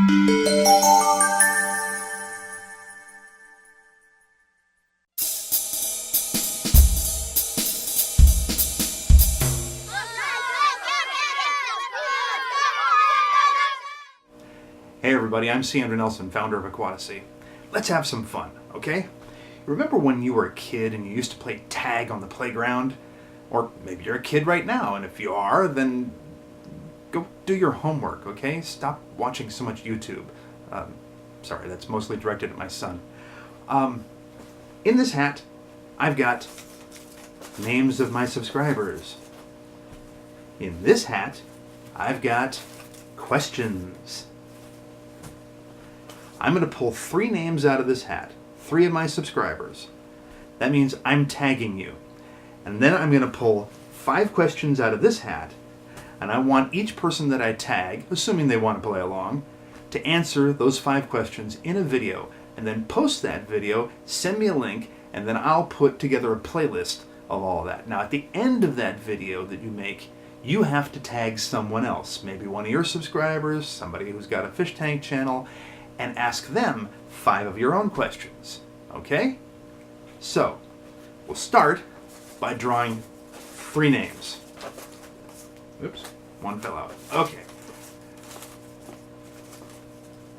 Hey everybody, I'm C. Andrew Nelson, founder of Aquatasy. Let's have some fun, okay? Remember when you were a kid and you used to play tag on the playground? Or maybe you're a kid right now, and if you are, then go do your homework, okay? Stop watching so much YouTube. Sorry, that's mostly directed at my son. In this hat, I've got names of my subscribers. In this hat, I've got questions. I'm going to pull 3 names out of this hat, 3 of my subscribers. That means I'm tagging you. And then I'm going to pull 5 questions out of this hat, and I want each person that I tag, assuming they want to play along, to answer those 5 questions in a video, and then post that video, send me a link, and then I'll put together a playlist of all of that. Now at the end of that video that you make, you have to tag someone else, maybe one of your subscribers, somebody who's got a fish tank channel, and ask them 5 of your own questions, okay? So, we'll start by drawing 3 names. Oops, one fell out. Okay.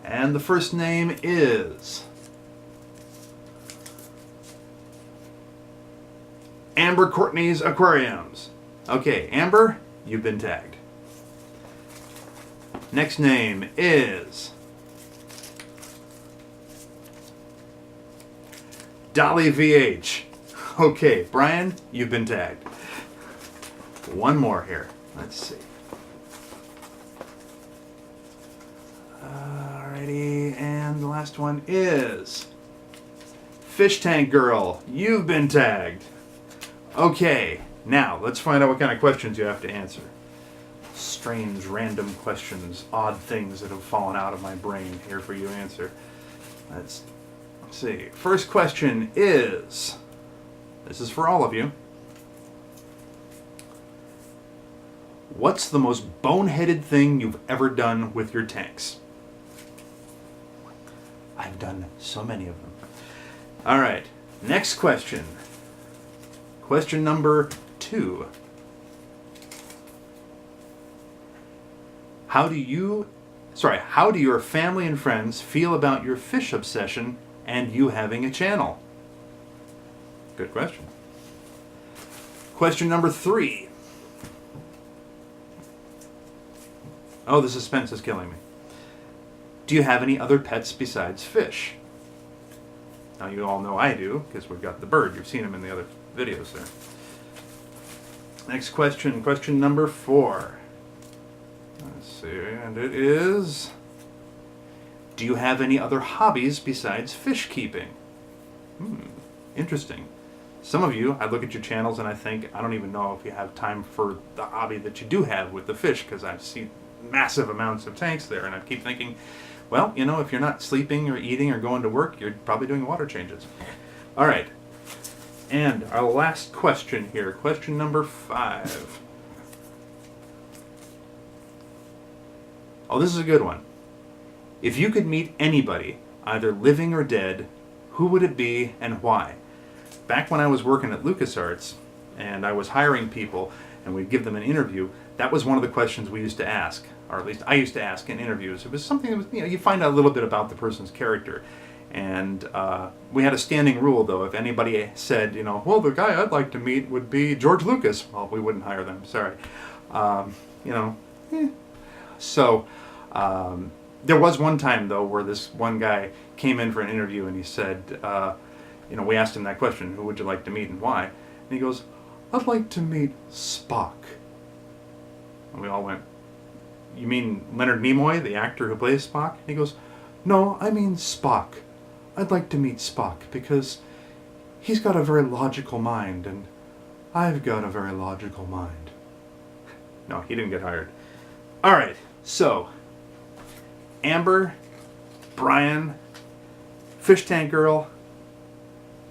And the first name is Amber Courtney's Aquariums. Okay, Amber, you've been tagged. Next name is Dolly VH. Okay, Brian, you've been tagged. One more here. Let's see. Alrighty, and the last one is Fish Tank Girl. You've been tagged. Okay, now let's find out what kind of questions you have to answer. Strange, random questions, odd things that have fallen out of my brain here for you to answer. Let's see. First question is, this is for all of you. What's the most boneheaded thing you've ever done with your tanks? I've done so many of them. All right, next question. Question number 2. How do your family and friends feel about your fish obsession and you having a channel? Good question. Question number 3. Oh, the suspense is killing me. Do you have any other pets besides fish? Now you all know I do, because we've got the bird. You've seen him in the other videos there. Next question, question number 4. Let's see, and it is, do you have any other hobbies besides fish keeping? Interesting. Some of you, I look at your channels and I think, I don't even know if you have time for the hobby that you do have with the fish, because I've seen massive amounts of tanks there, and I keep thinking, well, you know, if you're not sleeping or eating or going to work, you're probably doing water changes. All right. And our last question here, question number 5. Oh, this is a good one. If you could meet anybody, either living or dead, who would it be and why? Back when I was working at LucasArts and I was hiring people and we'd give them an interview, that was one of the questions we used to ask, or at least I used to ask in interviews. It was something that was, you know, you find out a little bit about the person's character. And we had a standing rule, though. If anybody said, you know, well, the guy I'd like to meet would be George Lucas, well, we wouldn't hire them. Sorry. You know. So there was one time, though, where this one guy came in for an interview and he said, you know, we asked him that question, who would you like to meet and why? And he goes, I'd like to meet Spock. And we all went, you mean Leonard Nimoy, the actor who plays Spock? And he goes, no, I mean Spock. I'd like to meet Spock because he's got a very logical mind and I've got a very logical mind. No, he didn't get hired. All right, so Amber, Brian, Fish Tank Girl,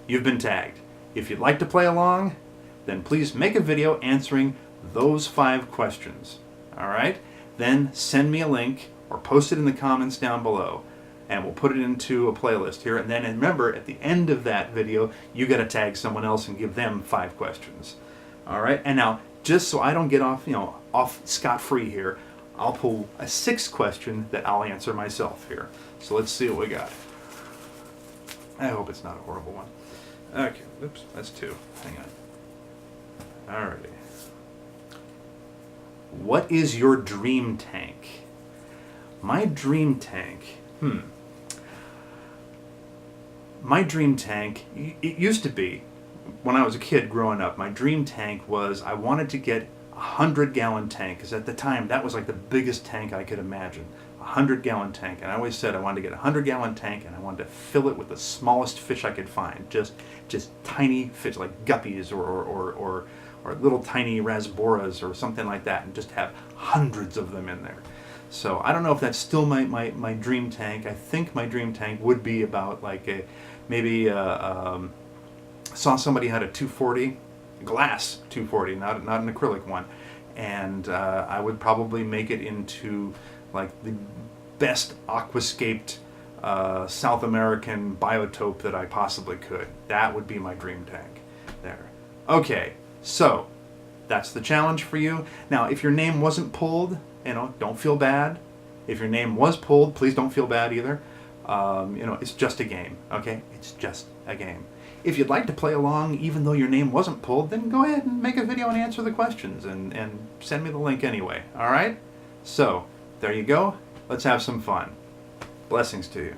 you've been tagged. If you'd like to play along, then please make a video answering those 5 questions. All right? Then send me a link or post it in the comments down below, and we'll put it into a playlist here. And then remember, at the end of that video, you got to tag someone else and give them 5 questions. All right. And now, just so I don't get off, off scot-free here, I'll pull a 6th question that I'll answer myself here. So let's see what we got. I hope it's not a horrible one. Okay. Oops. That's 2. Hang on. Alrighty. What is your dream tank? My dream tank. My dream tank, it used to be, when I was a kid growing up, my dream tank was I wanted to get a 100-gallon tank, because at the time that was like the biggest tank I could imagine. A 100-gallon tank. And I always said I wanted to get a 100-gallon tank, and I wanted to fill it with the smallest fish I could find. Just tiny fish like guppies or little tiny rasboras or something like that, and just have hundreds of them in there. So I don't know if that's still my dream tank. I think my dream tank would be about like saw somebody had a 240, glass 240, not an acrylic one, and I would probably make it into like the best aquascaped South American biotope that I possibly could. That would be my dream tank there. Okay, so that's the challenge for you. Now, if your name wasn't pulled, don't feel bad. If your name was pulled, please don't feel bad either. It's just a game, okay? It's just a game. If you'd like to play along, even though your name wasn't pulled, then go ahead and make a video and answer the questions and send me the link anyway, all right? So, there you go. Let's have some fun. Blessings to you.